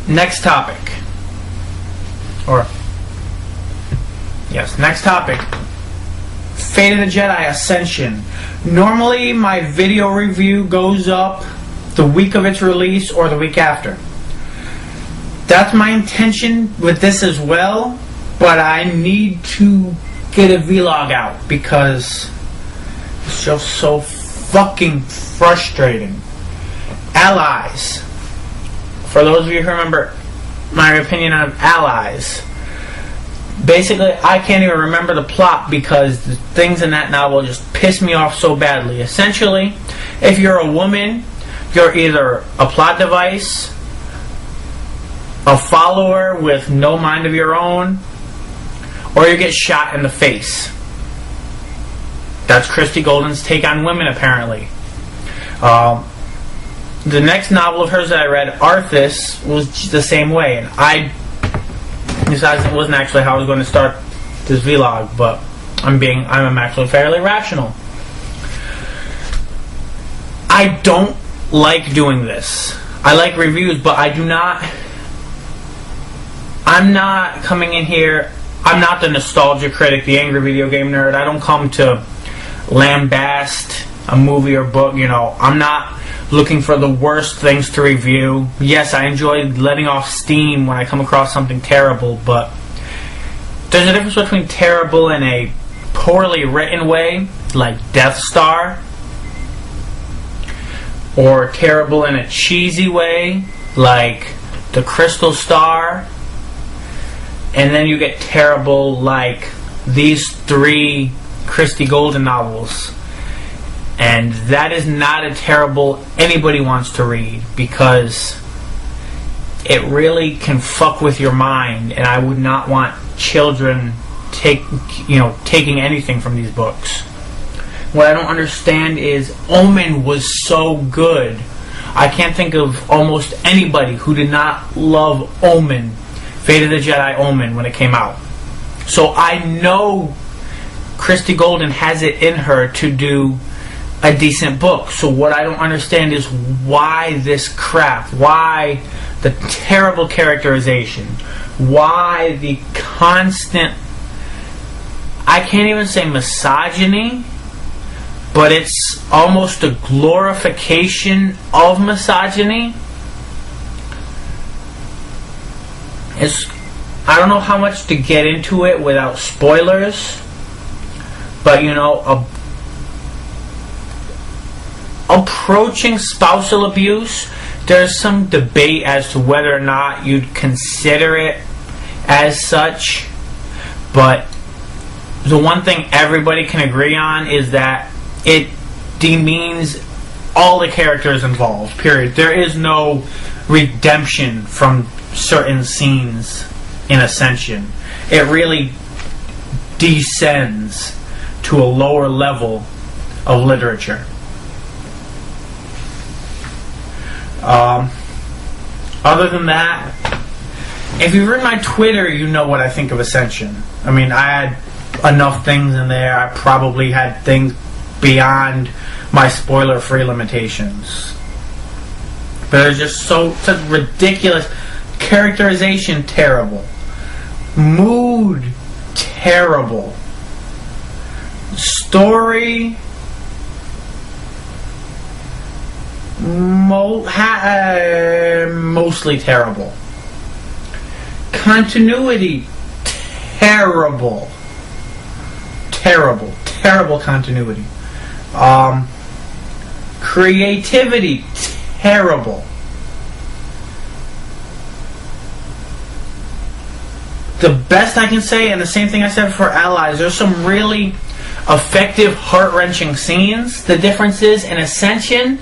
next topic. Next topic. Fate of the Jedi Ascension. Normally, my video review goes up the week of its release or the week after. That's my intention with this as well, but I need to get a vlog out because it's just so fucking frustrating. Allies. For those of you who remember my opinion on Allies, basically I can't even remember the plot because the things in that novel just piss me off so badly. Essentially, if you're a woman, you're either a plot device, a follower with no mind of your own, or you get shot in the face. That's Christy Golden's take on women, apparently. The next novel of hers that I read, Arthas, was the same way, and I decided it wasn't actually how I was going to start this vlog, but I'm actually fairly rational. I don't like doing this. I like reviews, but I'm not coming in here. I'm not the nostalgia critic, the angry video game nerd. I don't come to lambast a movie or book. I'm not looking for the worst things to review. Yes, I enjoy letting off steam when I come across something terrible, but there's a difference between terrible in a poorly written way, like Death Star, or terrible in a cheesy way, like The Crystal Star, and then you get terrible like these 3 Christy Golden novels. And that is not a terrible anybody wants to read, because it really can fuck with your mind, and I would not want children taking anything from these books. What I don't understand is Omen was so good. I can't think of almost anybody who did not love Omen, Fate of the Jedi Omen, when it came out. So I know Christy Golden has it in her to do a decent book. So what I don't understand is why this crap, why the terrible characterization, why the constant, I can't even say misogyny, but it's almost a glorification of misogyny. I don't know how much to get into it without spoilers, but approaching spousal abuse, there's some debate as to whether or not you'd consider it as such, but the one thing everybody can agree on is that it demeans all the characters involved, period. There is no redemption from certain scenes in Ascension. It really descends to a lower level of literature. Other than that, if you've read my Twitter, you know what I think of Ascension. I mean, I had enough things in there. I probably had things beyond my spoiler-free limitations. But it's just such ridiculous characterization, terrible. Mood, terrible. Story, mostly terrible. Continuity, terrible. Terrible continuity. Creativity, terrible. The best I can say, and the same thing I said for Allies, there's some really effective, heart-wrenching scenes. The difference is, in Ascension,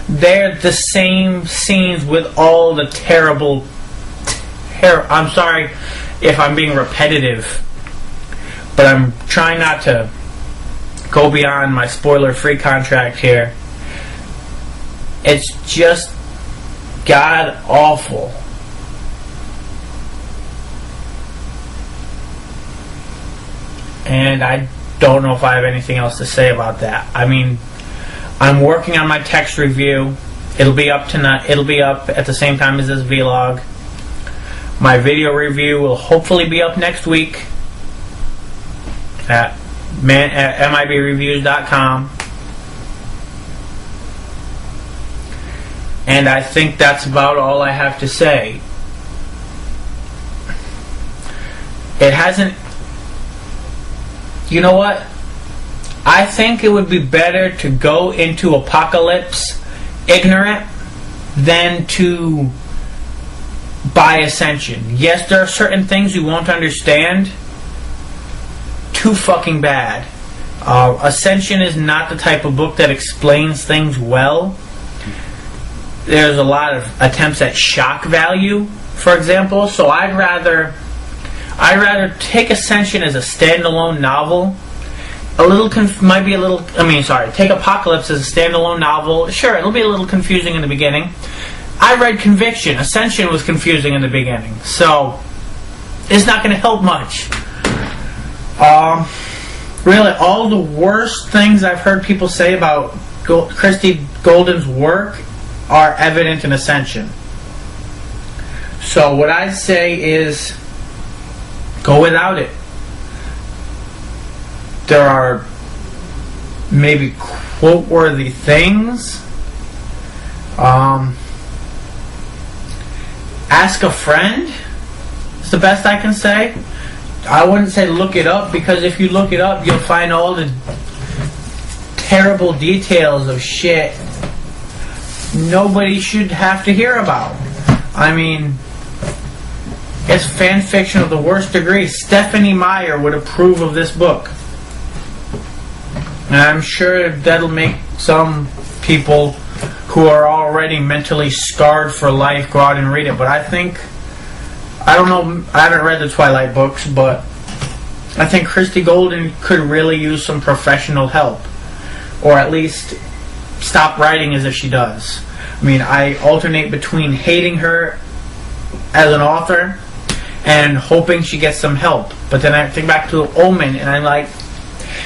they're the same scenes with all the terrible... I'm sorry if I'm being repetitive, but I'm trying not to go beyond my spoiler-free contract here. It's just god-awful. And I don't know if I have anything else to say about that. I mean, I'm working on my text review. It'll be up tonight. It'll be up at the same time as this vlog. My video review will hopefully be up next week at mibreviews.com. And I think that's about all I have to say. It hasn't... You know what? I think it would be better to go into Apocalypse ignorant than to buy Ascension. Yes, there are certain things you won't understand. Too fucking bad. Ascension is not the type of book that explains things well. There's a lot of attempts at shock value, for example. So I'd rather take Ascension as a standalone novel. Take Apocalypse as a standalone novel. Sure, it'll be a little confusing in the beginning. I read Conviction. Ascension was confusing in the beginning, so it's not going to help much. Really, all the worst things I've heard people say about Christie Golden's work are evident in Ascension. So what I say is, go without it. There are maybe quote-worthy things. Ask a friend is the best I can say. I wouldn't say look it up, because if you look it up, you'll find all the terrible details of shit nobody should have to hear about. I mean, it's fan fiction of the worst degree. Stephanie Meyer would approve of this book. And I'm sure that'll make some people who are already mentally scarred for life go out and read it. But I don't know, I haven't read the Twilight books, but I think Christie Golden could really use some professional help. Or at least stop writing as if she does. I mean, I alternate between hating her as an author and hoping she gets some help. But then I think back to Omen, and I'm like,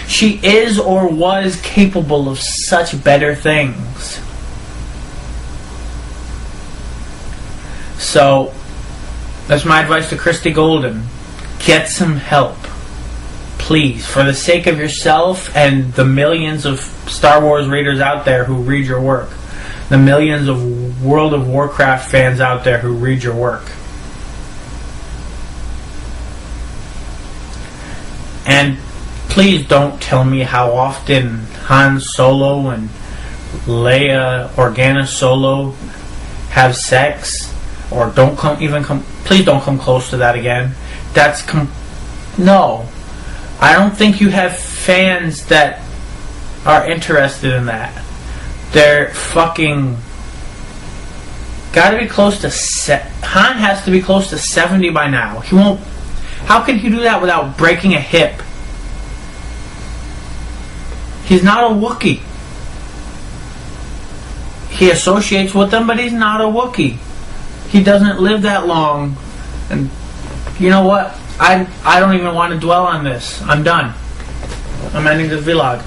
she is or was capable of such better things. So, that's my advice to Christie Golden. Get some help. Please, for the sake of yourself and the millions of Star Wars readers out there who read your work. The millions of World of Warcraft fans out there who read your work. And please don't tell me how often Han Solo and Leia Organa Solo have sex, or please don't come close to that again. No. I don't think you have fans that are interested in that. They're fucking gotta be close to Han has to be close to 70 by now. He won't. How can he do that without breaking a hip? He's not a Wookiee. He associates with them, but he's not a Wookiee. He doesn't live that long. And you know what? I don't even want to dwell on this. I'm done. I'm ending this vlog.